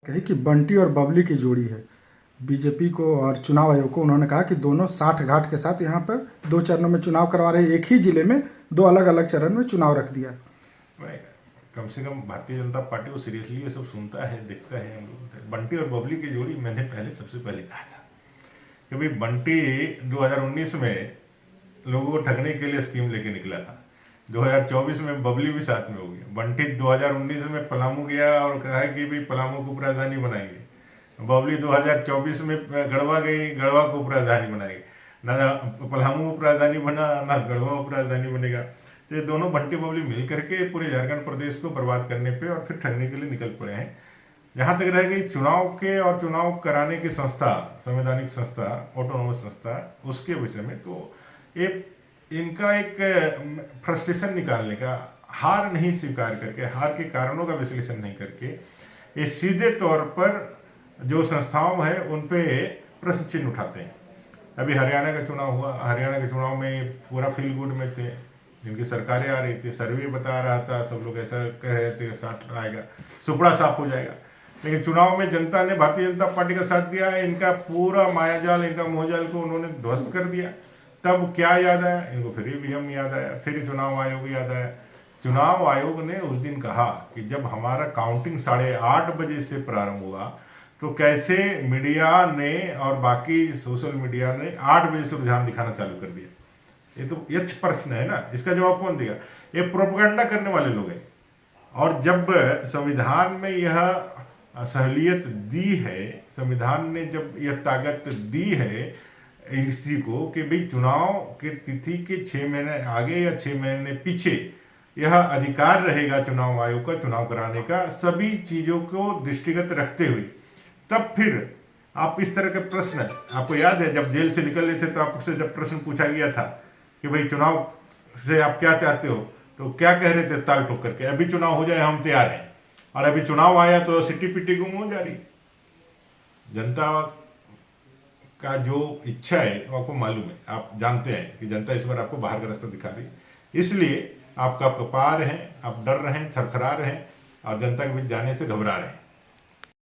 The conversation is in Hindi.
कही कि बंटी और बबली की जोड़ी है। बीजेपी को और चुनाव आयोग को उन्होंने कहा कि दोनों 60 घाट के साथ यहाँ पर 2 चरणों में चुनाव करवा रहे हैं। एक ही जिले में 2 अलग अलग चरण में चुनाव रख दिया। मैं कम से कम भारतीय जनता पार्टी को सीरियसली ये सब सुनता है, देखता है। हम लोग बंटी और बबली की जोड़ी मैंने सबसे पहले कहा था कि भाई बंटी 2019 में लोगों को ठगने के लिए स्कीम लेके निकला था। 2024 में बबली भी साथ में हो गया। बंटी 2019 में पलामू गया और कहा कि भाई पलामू को उपराजधानी बनाएंगे। बबली 2024 में गढ़वा गई, गढ़वा को उपराजधानी बनाएगी। ना पलामू उपराजधानी बना, ना गढ़वा उपराजधानी बनेगा। तो ये दोनों बंटी बबली मिल करके पूरे झारखंड प्रदेश को बर्बाद करने पे और फिर ठगने के लिए निकल पड़े हैं। जहाँ तक रह गई चुनाव के और चुनाव कराने की संस्था, संवैधानिक संस्था, ऑटोनोमस संस्था, उसके विषय में तो ये इनका एक फ्रस्ट्रेशन निकालने का, हार नहीं स्वीकार करके, हार के कारणों का विश्लेषण नहीं करके, ये सीधे तौर पर जो संस्थाओं हैं उन पे प्रश्न चिन्ह उठाते हैं। अभी हरियाणा का चुनाव हुआ, हरियाणा के चुनाव में पूरा फील गुड में थे, जिनकी सरकारें आ रही थी, सर्वे बता रहा था, सब लोग ऐसा कह रहे थे 60 आएगा, सुपड़ा साफ हो जाएगा। लेकिन चुनाव में जनता ने भारतीय जनता पार्टी का साथ दिया, इनका पूरा मायाजाल, इनका मोहजाल को उन्होंने ध्वस्त कर दिया। तब क्या याद आया इनको? फिर ईवीएम याद आया, फिर चुनाव आयोग याद आया। चुनाव आयोग ने उस दिन कहा कि जब हमारा काउंटिंग 8:30 बजे से प्रारंभ हुआ तो कैसे मीडिया ने और बाकी सोशल मीडिया ने 8 बजे से रुझान दिखाना चालू कर दिया। ये तो यक्ष प्रश्न है ना, इसका जवाब कौन देगा? ये प्रोपेगेंडा करने वाले लोग हैं। और जब संविधान में यह सहूलियत दी है, संविधान ने जब यह ताकत दी है इसी को कि भाई चुनाव के तिथि के 6 महीने आगे या 6 महीने पीछे यह अधिकार रहेगा चुनाव आयोग का चुनाव कराने का, सभी चीज़ों को दृष्टिगत रखते हुए, तब फिर आप इस तरह के प्रश्न, आपको याद है जब जेल से निकल रहे थे तो आपसे जब प्रश्न पूछा गया था कि भाई चुनाव से आप क्या चाहते हो, तो क्या कह रहे थे ताल ठोक करके? अभी चुनाव हो जाए हम तैयार हैं। और अभी चुनाव आया तो सिटी पिटी गुम हो जा रही। जनता का जो इच्छा है वो आपको मालूम है, आप जानते हैं कि जनता इस बार आपको बाहर का रास्ता दिखा रही है। इसलिए आपका कपार हैं, आप डर रहे हैं, थरथरा रहे हैं और जनता के बीच जाने से घबरा रहे हैं।